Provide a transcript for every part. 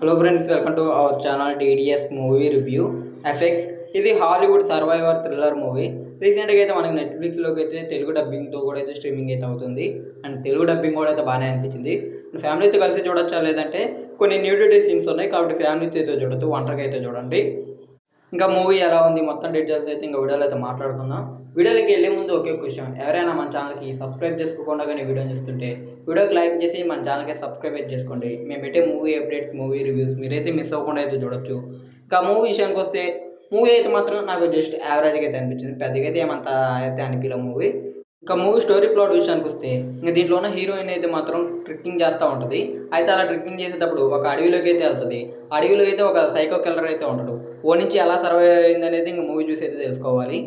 Hello friends, welcome to our channel TDS movie review effects. ఇది Hollywood survivor thriller movie. రీసెంట్గా అయితే మనకి నెట్ఫ్లిక్స్లోకి అయితే తెలుగు డబ్బింగ్తో కూడా అయితే స్ట్రీమింగ్ అయితే అవుతుంది. అండ్ తెలుగు డబ్బింగ్ కూడా అయితే బాగానే అనిపించింది. ఫ్యామిలీతో కలిసి చూడొచ్చా లేదంటే కొన్ని న్యూడిటీ సీన్స్ ఉన్నాయి కాబట్టి ఫ్యామిలీతో అయితే చూడొద్దు, ఒంటరిగా అయితే చూడండి. ఇంకా మూవీ ఎలా ఉంది మొత్తం డీటెయిల్స్ అయితే ఇంకా వీడియోలో అయితే మాట్లాడుకుందాం. వీడియోలోకి వెళ్ళే ముందు ఒకే క్వశ్చన్, ఎవరైనా మన ఛానల్కి సబ్స్క్రైబ్ చేసుకోకుండా కానీ వీడియో చూస్తుంటే వీడియోకి లైక్ చేసి మన ఛానల్కి సబ్స్క్రైబ్ అయితే చేసుకోండి. మేము పెట్టే మూవీ అప్డేట్స్, మూవీ రివ్యూస్ మీరైతే మిస్ అవ్వకుండా అయితే చూడొచ్చు. ఇంకా మూవీ విషయానికి వస్తే మూవీ అయితే మాత్రం నాకు జస్ట్ యావరేజ్గా అయితే అనిపించింది, పెద్దగా అయితే ఏమంత అయితే అనిపించలే మూవీ. ఇంకా మూవీ స్టోరీ ప్లాట్ విషయానికి వస్తే ఇంకా దీంట్లో ఉన్న హీరోయిన్ అయితే మాత్రం ట్రిక్కింగ్ చేస్తూ ఉంటుంది. అయితే అలా ట్రిక్కింగ్ చేసేటప్పుడు ఒక అడవిలోకి అయితే వెళ్తుంది. అడవిలో అయితే ఒక సైకో కిల్లర్ అయితే ఉంటాడు. ఓ నుంచి ఎలా సర్వైవ్ అయింది అనేది ఇంకా మూవీ చూసి అయితే తెలుసుకోవాలి.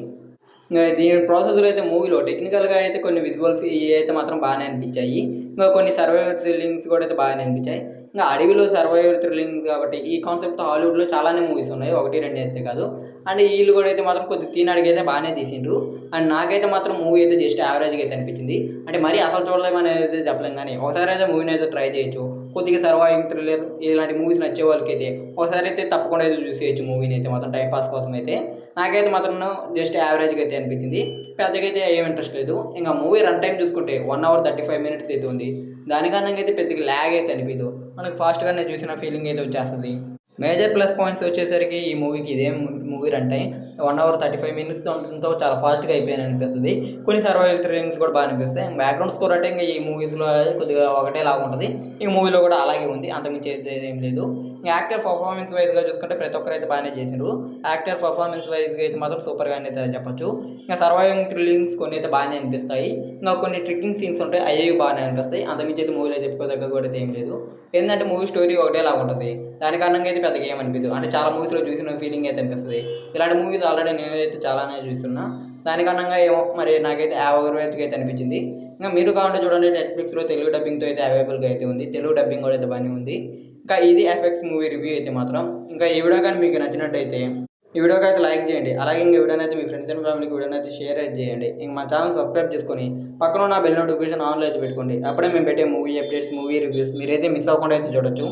ఇంకా దీని ప్రాసెస్లో అయితే మూవీలో టెక్నికల్గా అయితే కొన్ని విజువల్స్ ఇవి అయితే మాత్రం బాగానే అనిపించాయి. ఇంకా కొన్ని సర్వైవర్ థ్రిల్లింగ్స్ కూడా అయితే బాగానే అనిపించాయి. ఇంకా అడవిలో సర్వైవర్ థ్రిల్లింగ్ కాబట్టి ఈ కాన్సెప్ట్ హాలీవుడ్లో చాలానే మూవీస్ ఉన్నాయి, ఒకటి రెండు అయితే కాదు. అండ్ వీళ్ళు కూడా అయితే మాత్రం కొద్ది తీనాడికి అయితే బాగానే తీసిండ్రు. అండ్ నాకైతే మాత్రం మూవీ అయితే జస్ట్ యావరేజ్గా అయితే అనిపించింది. అంటే మరీ అసలు చూడలేమనేది అయితే చెప్పలేం, కానీ ఒకసారి అయితే మూవీని అయితే ట్రై చేయొచ్చు. కొద్దిగా సర్వైవింగ్ థ్రిల్లర్ ఇలాంటి మూవీస్ నచ్చే వాళ్ళకైతే ఒకసారి అయితే తప్పకుండా అయితే చూసేయచ్చు మూవీని అయితే మాత్రం టైంపాస్ కోసం అయితే. నాకైతే మాత్రం జస్ట్ యావరేజ్గా అయితే అనిపించింది, పెద్దగా అయితే ఏం ఇంట్రెస్ట్ లేదు. ఇంకా మూవీ రన్ టైం చూసుకుంటే 1 hour 35 minutes అయితే ఉంది. దానికన్నా అయితే పెద్దగా ల్యాగ్ అయితే అనిపించదు, మనకు ఫాస్ట్గానే చూసిన ఫీలింగ్ అయితే వచ్చేస్తుంది. మేజర్ ప్లస్ పాయింట్స్ వచ్చేసరికి ఈ మూవీకి ఇదేం movie run time 1 hour 35 minutes ఉండడంతో చాలా ఫాస్ట్గా అయిపోయాను అనిపిస్తుంది. కొన్ని సర్వైవల్ థ్రిల్లింగ్స్ కూడా బాగా అనిపిస్తాయి. బ్యాక్గ్రౌండ్ స్కోర్ అంటే ఇంకా ఈ మూవీస్లో కొద్దిగా ఒకటే లాగా ఉంటుంది, ఈ మూవీలో కూడా అలాగే ఉంది, అంతకుమించి అయితే ఏం లేదు. యాక్టర్ పర్ఫార్మెన్స్ వైజ్గా చూసుకుంటే ప్రతి ఒక్కరు అయితే బాగానే చేసిండ్రు. యాక్టర్ పర్ఫార్మెన్స్ వైజ్గా అయితే మాత్రం సూపర్గా అయితే చెప్పొచ్చు. ఇంకా సర్వైవింగ్ థ్రిల్లింగ్స్ కొన్ని అయితే బాగానే అనిపిస్తాయి. ఇంకా కొన్ని ట్రిక్కింగ్ సీన్స్ ఉంటాయి, అవి బాగానే అనిపిస్తాయి. అంతకుమించి అయితే మూవీలో చెప్పుకోదగ్గ కూడా అయితే ఏం లేదు. ఏంటంటే మూవీ స్టోరీ ఒకటేలాగా ఉంటుంది, దాని కారణంగా అయితే పెద్దగా ఏమనిపించదు. అంటే చాలా మూవీస్లో చూసిన ఫీలింగ్ అయితే అనిపిస్తుంది. ఇలాంటి మూవీస్ ఆల్రెడీ నేనైతే చాలానే చూస్తున్నా, దాని కారణంగా ఏమో మరి నాకైతే యావరేజ్గా అయితే అనిపించింది. ఇంకా మీరు కావాలంటే చూడండి, నెట్ఫ్లిక్స్లో తెలుగు డబ్బింగ్తో అయితే అవైలబుల్గా అయితే ఉంది, తెలుగు డబ్బింగ్ కూడా అయితే బాగానే ఉంది. ఇంకా ఇది ఎఫెక్ట్స్ మూవీ రివ్యూ అయితే మాత్రం. ఇంకా ఈ వీడియో కానీ మీకు నచ్చినట్టయితే ఈ వీడియోకి అయితే లైక్ చేయండి. అలాగే ఇంక వీడియోని అయితే మీ ఫ్రెండ్స్ అండ్ ఫ్యామిలీకి వీడియోని అయితే షేర్ అయితే చేయండి. ఇంక మా ఛానల్ సబ్స్క్రైబ్ చేసుకొని పక్కన ఉన్న బెల్ నోటిఫికేషన్ ఆన్లో అయితే పెట్టుకోండి. అప్పుడే మేము పెట్టే మూవీ అప్డేట్స్, మూవీ రివ్యూస్ మీరైతే మిస్ అవ్వకుండా అయితే చూడొచ్చు.